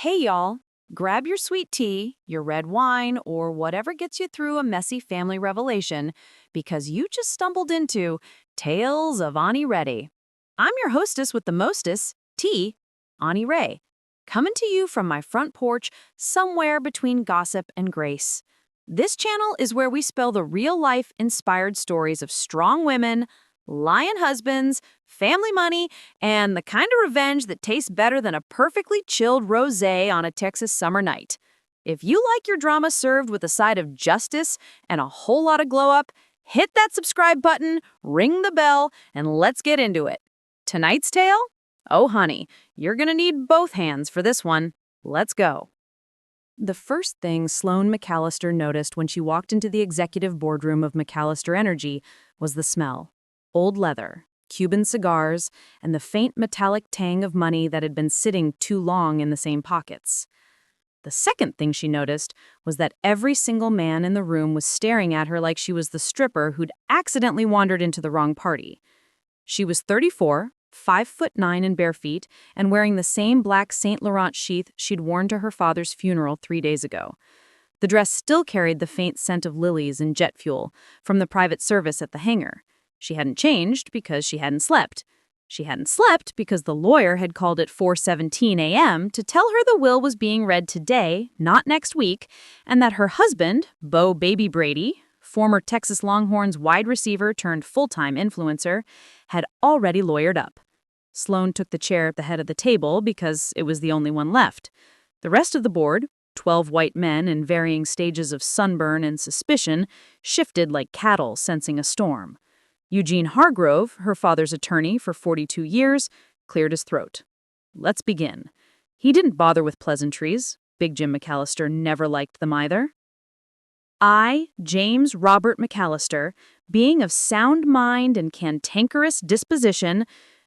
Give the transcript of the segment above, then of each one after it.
Hey, y'all. Grab your sweet tea, your red wine, or whatever gets you through a messy family revelation, because you just stumbled into Tales of Auntie Ray. I'm your hostess with the mostest, T, Auntie Ray, coming to you from my front porch somewhere between gossip and grace. This channel is where we spell the real-life inspired stories of strong women, lion husbands, family money, and the kind of revenge that tastes better than a perfectly chilled rosé on a Texas summer night. If you like your drama served with a side of justice and a whole lot of glow up, hit that subscribe button, ring the bell, and let's get into it. Tonight's tale? Oh, honey, you're gonna need both hands for this one. Let's go. The first thing Sloane McAllister noticed when she walked into the executive boardroom of McAllister Energy was the smell. Old leather, Cuban cigars, and the faint metallic tang of money that had been sitting too long in the same pockets. The second thing she noticed was that every single man in the room was staring at her like she was the stripper who'd accidentally wandered into the wrong party. She was 34, 5'9" in bare feet, and wearing the same black Saint Laurent sheath she'd worn to her father's funeral 3 days ago. The dress still carried the faint scent of lilies and jet fuel from the private service at the hangar. She hadn't changed because she hadn't slept. She hadn't slept because the lawyer had called at 4:17 a.m. to tell her the will was being read today, not next week, and that her husband, Bo Baby Brady, former Texas Longhorns wide receiver turned full-time influencer, had already lawyered up. Sloane took the chair at the head of the table because it was the only one left. The rest of the board, 12 white men in varying stages of sunburn and suspicion, shifted like cattle sensing a storm. Eugene Hargrove, her father's attorney for 42 years, cleared his throat. Let's begin. He didn't bother with pleasantries. Big Jim McAllister never liked them either. I, James Robert McAllister, being of sound mind and cantankerous disposition,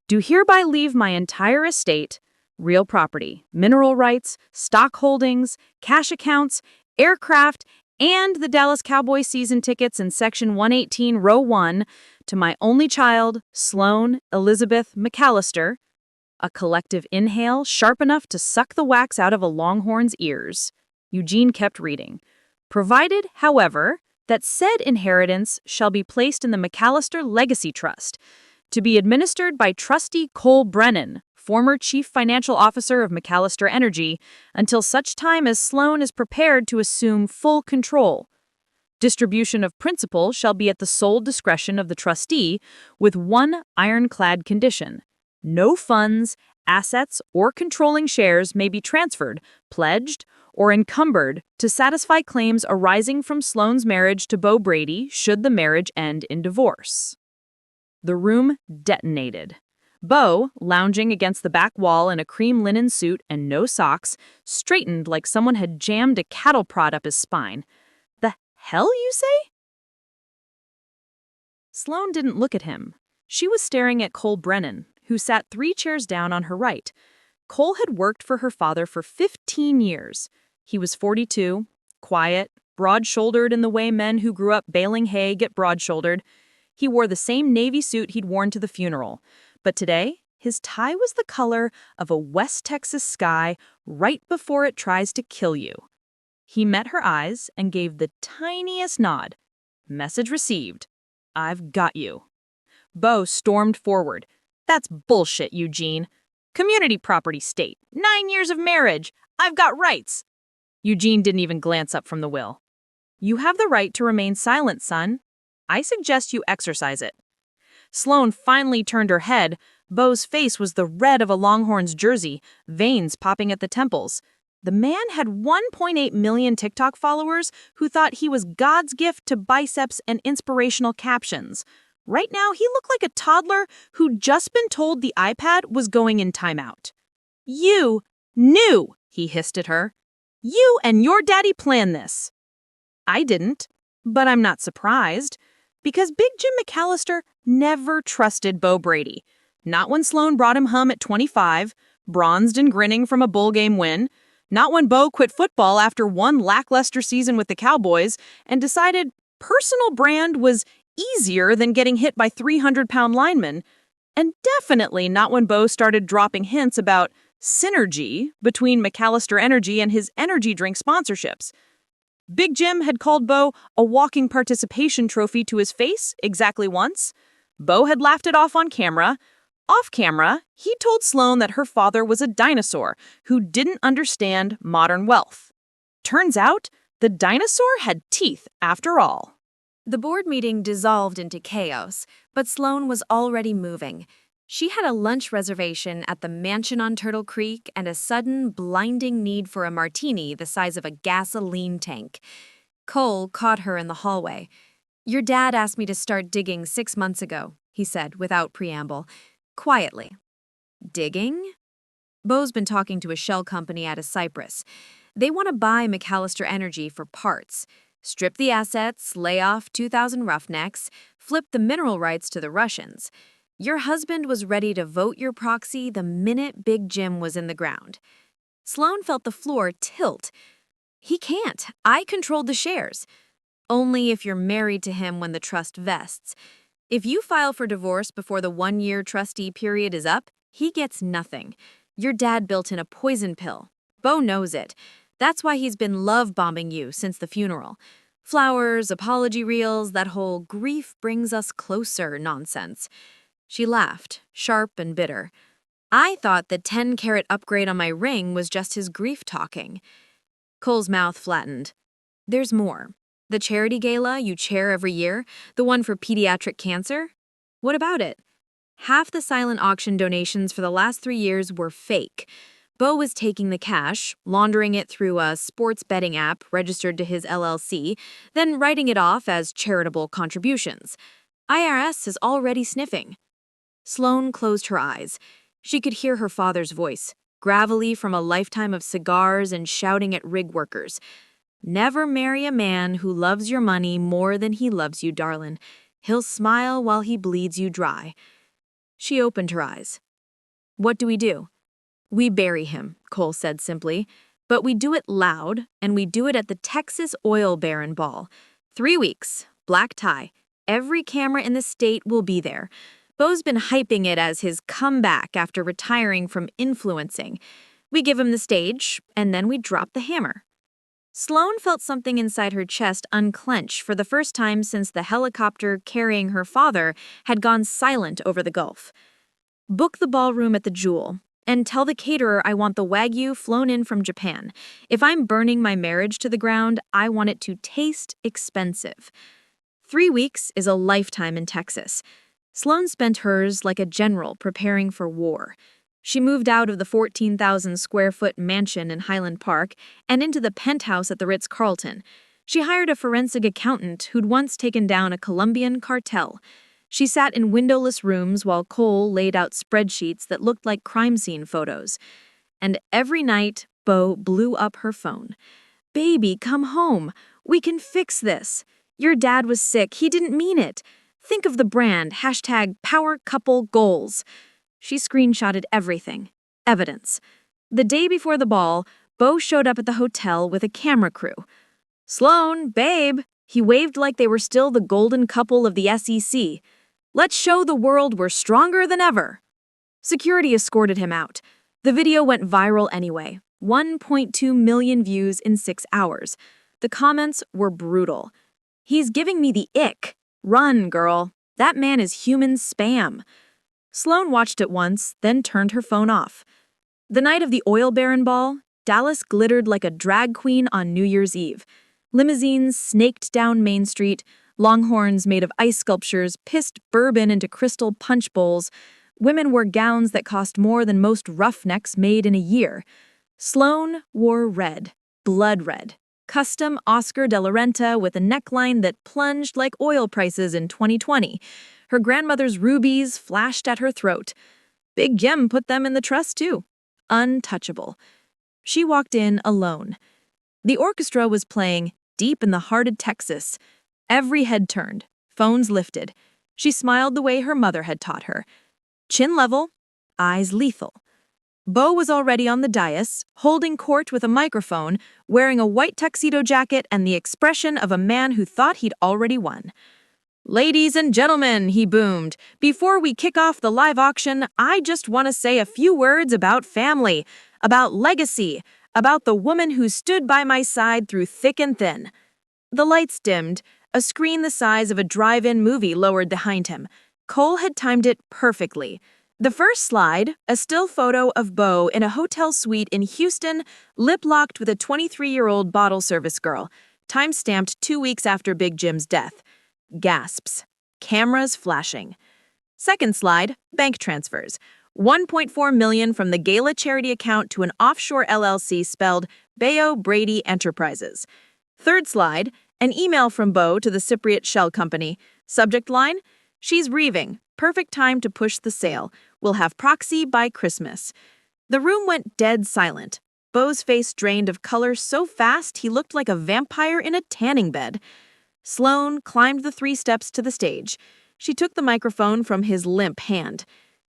do hereby leave my entire estate, real property, mineral rights, stock holdings, cash accounts, aircraft, and the Dallas Cowboys season tickets in Section 118, Row 1, to my only child, Sloane Elizabeth McAllister, a collective inhale sharp enough to suck the wax out of a longhorn's ears. Eugene kept reading. Provided, however, that said inheritance shall be placed in the McAllister Legacy Trust, to be administered by Trustee Cole Brennan, former Chief Financial Officer of McAllister Energy, until such time as Sloane is prepared to assume full control. Distribution of principal shall be at the sole discretion of the trustee, with one ironclad condition. No funds, assets, or controlling shares may be transferred, pledged, or encumbered to satisfy claims arising from Sloane's marriage to Bo Brady should the marriage end in divorce. The room detonated. Bo, lounging against the back wall in a cream linen suit and no socks, straightened like someone had jammed a cattle prod up his spine. The hell, you say? Sloane didn't look at him. She was staring at Cole Brennan, who sat 3 chairs down on her right. Cole had worked for her father for 15 years. He was 42, quiet, broad-shouldered in the way men who grew up baling hay get broad-shouldered. He wore the same navy suit he'd worn to the funeral. But today, his tie was the color of a West Texas sky right before it tries to kill you. He met her eyes and gave the tiniest nod. Message received. I've got you. Bo stormed forward. That's bullshit, Eugene. Community property state. 9 years of marriage. I've got rights. Eugene didn't even glance up from the will. You have the right to remain silent, son. I suggest you exercise it. Sloane finally turned her head. Bo's face was the red of a Longhorns jersey, veins popping at the temples. The man had 1.8 million TikTok followers who thought he was God's gift to biceps and inspirational captions. Right now, he looked like a toddler who'd just been told the iPad was going in timeout. You knew, he hissed at her. You and your daddy planned this. I didn't, but I'm not surprised. Because Big Jim McAllister never trusted Bo Brady. Not when Sloane brought him home at 25, bronzed and grinning from a bowl game win. Not when Bo quit football after one lackluster season with the Cowboys and decided personal brand was easier than getting hit by 300-pound linemen. And definitely not when Bo started dropping hints about synergy between McAllister Energy and his energy drink sponsorships. Big Jim had called Bo a walking participation trophy to his face exactly once. Bo had laughed it off on camera. Off camera, he told Sloane that her father was a dinosaur who didn't understand modern wealth. Turns out, the dinosaur had teeth after all. The board meeting dissolved into chaos, but Sloane was already moving. She had a lunch reservation at the mansion on Turtle Creek and a sudden, blinding need for a martini the size of a gasoline tank. Cole caught her in the hallway. "Your dad asked me to start digging 6 months ago," he said without preamble, quietly. "Digging?" Bo's been talking to a shell company out of Cyprus. They want to buy McAllister Energy for parts. Strip the assets, lay off 2,000 roughnecks, flip the mineral rights to the Russians. Your husband was ready to vote your proxy the minute Big Jim was in the ground. Sloane felt the floor tilt. "He can't. I controlled the shares." "Only if you're married to him when the trust vests. If you file for divorce before the 1-year trustee period is up, he gets nothing. Your dad built in a poison pill. Bo knows it. That's why he's been love-bombing you since the funeral. Flowers, apology reels, that whole grief brings us closer nonsense." She laughed, sharp and bitter. "I thought the 10-carat upgrade on my ring was just his grief talking." Cole's mouth flattened. "There's more. The charity gala you chair every year, the one for pediatric cancer? What about it?" Half the silent auction donations for the last 3 years were fake. Bo was taking the cash, laundering it through a sports betting app registered to his LLC, then writing it off as charitable contributions. IRS is already sniffing. Sloane closed her eyes. She could hear her father's voice, gravelly from a lifetime of cigars and shouting at rig workers. "Never marry a man who loves your money more than he loves you, darlin'. He'll smile while he bleeds you dry." She opened her eyes. "What do we do?" "We bury him," Cole said simply. "But we do it loud, and we do it at the Texas Oil Baron Ball. 3 weeks, black tie. Every camera in the state will be there. Bo's been hyping it as his comeback after retiring from influencing. We give him the stage, and then we drop the hammer." Sloane felt something inside her chest unclench for the first time since the helicopter carrying her father had gone silent over the Gulf. "Book the ballroom at the Jewel. And tell the caterer I want the Wagyu flown in from Japan. If I'm burning my marriage to the ground, I want it to taste expensive." 3 weeks is a lifetime in Texas. Sloane spent hers like a general preparing for war. She moved out of the 14,000-square-foot mansion in Highland Park and into the penthouse at the Ritz-Carlton. She hired a forensic accountant who'd once taken down a Colombian cartel. She sat in windowless rooms while Cole laid out spreadsheets that looked like crime scene photos. And every night, Bo blew up her phone. "Baby, come home. We can fix this. Your dad was sick. He didn't mean it. Think of the brand, #PowerCoupleGoals." She screenshotted everything. Evidence. The day before the ball, Bo showed up at the hotel with a camera crew. "Sloane, babe." He waved like they were still the golden couple of the SEC. "Let's show the world we're stronger than ever." Security escorted him out. The video went viral anyway. 1.2 million views in 6 hours. The comments were brutal. "He's giving me the ick. Run, girl. That man is human spam." Sloane watched it once, then turned her phone off. The night of the Oil Baron Ball, Dallas glittered like a drag queen on New Year's Eve. Limousines snaked down Main Street. Longhorns made of ice sculptures pissed bourbon into crystal punch bowls. Women wore gowns that cost more than most roughnecks made in a year. Sloane wore red, blood red, custom Oscar de la Renta with a neckline that plunged like oil prices in 2020. Her grandmother's rubies flashed at her throat. Big Jim put them in the trust too. Untouchable. She walked in alone. The orchestra was playing Deep in the Hearted Texas. Every head turned, phones lifted. She smiled the way her mother had taught her. Chin level, eyes lethal. Bo was already on the dais, holding court with a microphone, wearing a white tuxedo jacket and the expression of a man who thought he'd already won. "Ladies and gentlemen," he boomed, "before we kick off the live auction, I just want to say a few words about family, about legacy, about the woman who stood by my side through thick and thin." The lights dimmed. A screen the size of a drive-in movie lowered behind him. Cole had timed it perfectly. The first slide, a still photo of Beau in a hotel suite in Houston, lip-locked with a 23-year-old bottle service girl, time-stamped 2 weeks after Big Jim's death. Gasps. Cameras flashing. Second slide, bank transfers. 1.4 million from the Gala charity account to an offshore LLC spelled Bayo Brady Enterprises. Third slide, an email from Beau to the Cypriot Shell Company. Subject line, "She's reaving. Perfect time to push the sale. We'll have proxy by Christmas." The room went dead silent. Beau's face drained of color so fast he looked like a vampire in a tanning bed. Sloane climbed the 3 steps to the stage. She took the microphone from his limp hand.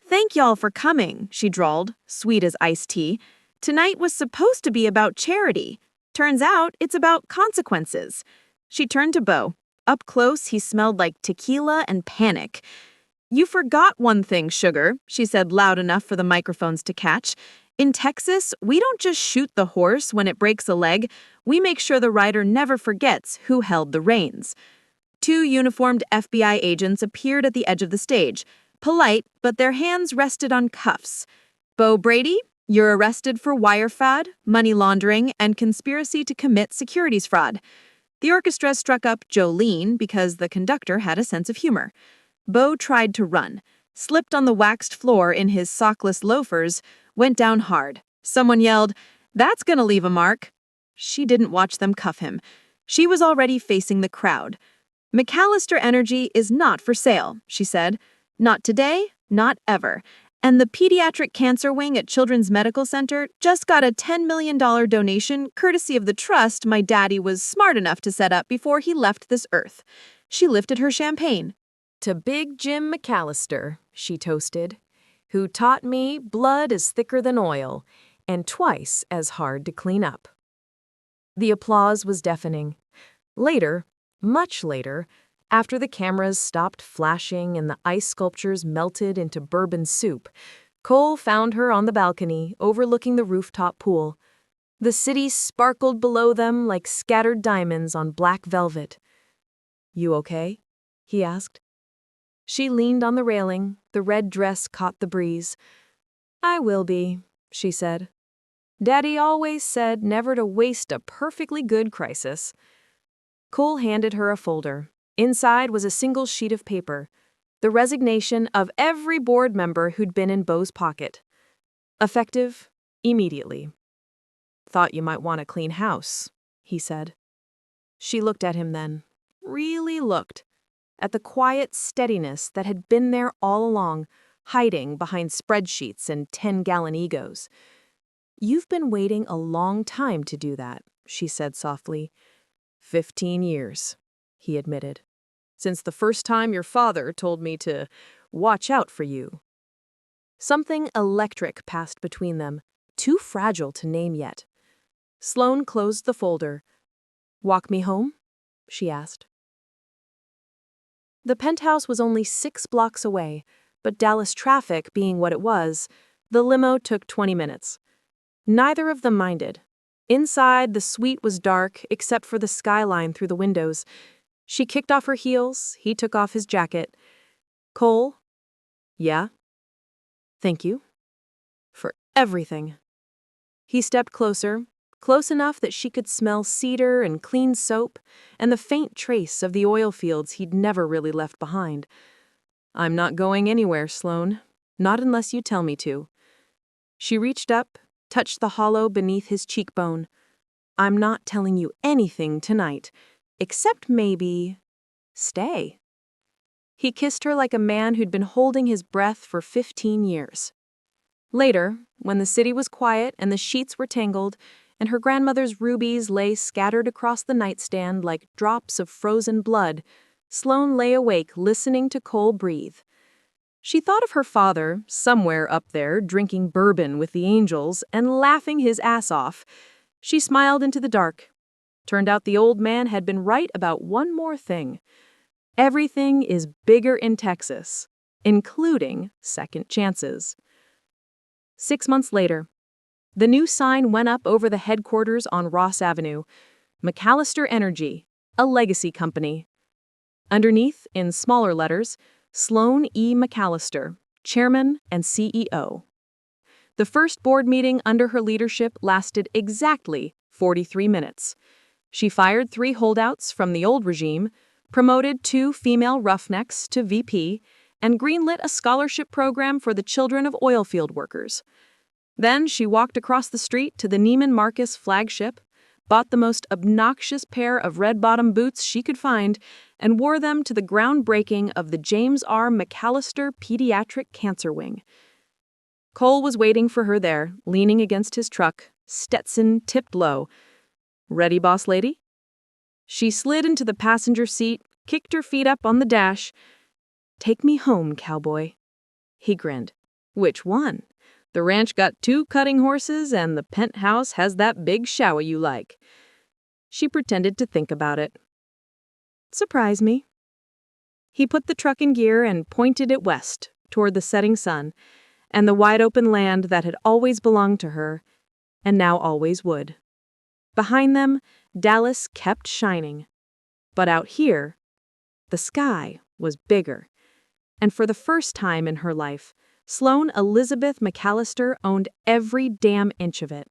"Thank y'all for coming," she drawled, sweet as iced tea. "Tonight was supposed to be about charity. Turns out it's about consequences." She turned to Beau. Up close, he smelled like tequila and panic. "You forgot one thing, sugar," she said loud enough for the microphones to catch. "In Texas, we don't just shoot the horse when it breaks a leg. We make sure the rider never forgets who held the reins." 2 uniformed FBI agents appeared at the edge of the stage. Polite, but their hands rested on cuffs. "Beau Brady, you're arrested for wire fraud, money laundering, and conspiracy to commit securities fraud." The orchestra struck up Jolene because the conductor had a sense of humor. Beau tried to run, slipped on the waxed floor in his sockless loafers, went down hard. Someone yelled, "That's gonna leave a mark." She didn't watch them cuff him. She was already facing the crowd. "McAllister Energy is not for sale," she said. "Not today, not ever. And the pediatric cancer wing at Children's Medical Center just got a $10 million donation courtesy of the trust my daddy was smart enough to set up before he left this earth." She lifted her champagne. "To Big Jim McAllister," she toasted, "who taught me blood is thicker than oil and twice as hard to clean up." The applause was deafening. Later, much later, after the cameras stopped flashing and the ice sculptures melted into bourbon soup, Cole found her on the balcony overlooking the rooftop pool. The city sparkled below them like scattered diamonds on black velvet. "You okay?" he asked. She leaned on the railing, the red dress caught the breeze. "I will be," she said. "Daddy always said never to waste a perfectly good crisis." Cole handed her a folder. Inside was a single sheet of paper, the resignation of every board member who'd been in Beau's pocket. Effective immediately. "Thought you might want a clean house," he said. She looked at him then, really looked, at the quiet steadiness that had been there all along, hiding behind spreadsheets and 10-gallon egos. "You've been waiting a long time to do that," she said softly. 15 years, he admitted. "Since the first time your father told me to watch out for you." Something electric passed between them, too fragile to name yet. Sloane closed the folder. "Walk me home?" she asked. The penthouse was only 6 blocks away, but Dallas traffic being what it was, the limo took 20 minutes. Neither of them minded. Inside, the suite was dark except for the skyline through the windows. She kicked off her heels, he took off his jacket. "Cole?" "Yeah?" "Thank you. For everything." He stepped closer, close enough that she could smell cedar and clean soap and the faint trace of the oil fields he'd never really left behind. "I'm not going anywhere, Sloane. Not unless you tell me to." She reached up, touched the hollow beneath his cheekbone. "I'm not telling you anything tonight, except maybe stay." He kissed her like a man who'd been holding his breath for 15 years. Later, when the city was quiet and the sheets were tangled, and her grandmother's rubies lay scattered across the nightstand like drops of frozen blood, Sloane lay awake listening to Cole breathe. She thought of her father, somewhere up there, drinking bourbon with the angels and laughing his ass off. She smiled into the dark. Turned out the old man had been right about one more thing. Everything is bigger in Texas, including second chances. 6 months later, the new sign went up over the headquarters on Ross Avenue, McAllister Energy, a legacy company. Underneath, in smaller letters, Sloan E. McAllister, Chairman and CEO. The first board meeting under her leadership lasted exactly 43 minutes. She fired 3 holdouts from the old regime, promoted 2 female roughnecks to VP, and greenlit a scholarship program for the children of oilfield workers. Then she walked across the street to the Neiman Marcus flagship, bought the most obnoxious pair of red-bottom boots she could find, and wore them to the groundbreaking of the James R. McAllister Pediatric Cancer Wing. Cole was waiting for her there, leaning against his truck, Stetson tipped low. "Ready, boss lady?" She slid into the passenger seat, kicked her feet up on the dash. "Take me home, cowboy." He grinned. "Which one? The ranch got 2 cutting horses and the penthouse has that big shower you like." She pretended to think about it. "Surprise me." He put the truck in gear and pointed it west, toward the setting sun, and the wide-open land that had always belonged to her, and now always would. Behind them, Dallas kept shining. But out here, the sky was bigger. And for the first time in her life, Sloan Elizabeth McAllister owned every damn inch of it.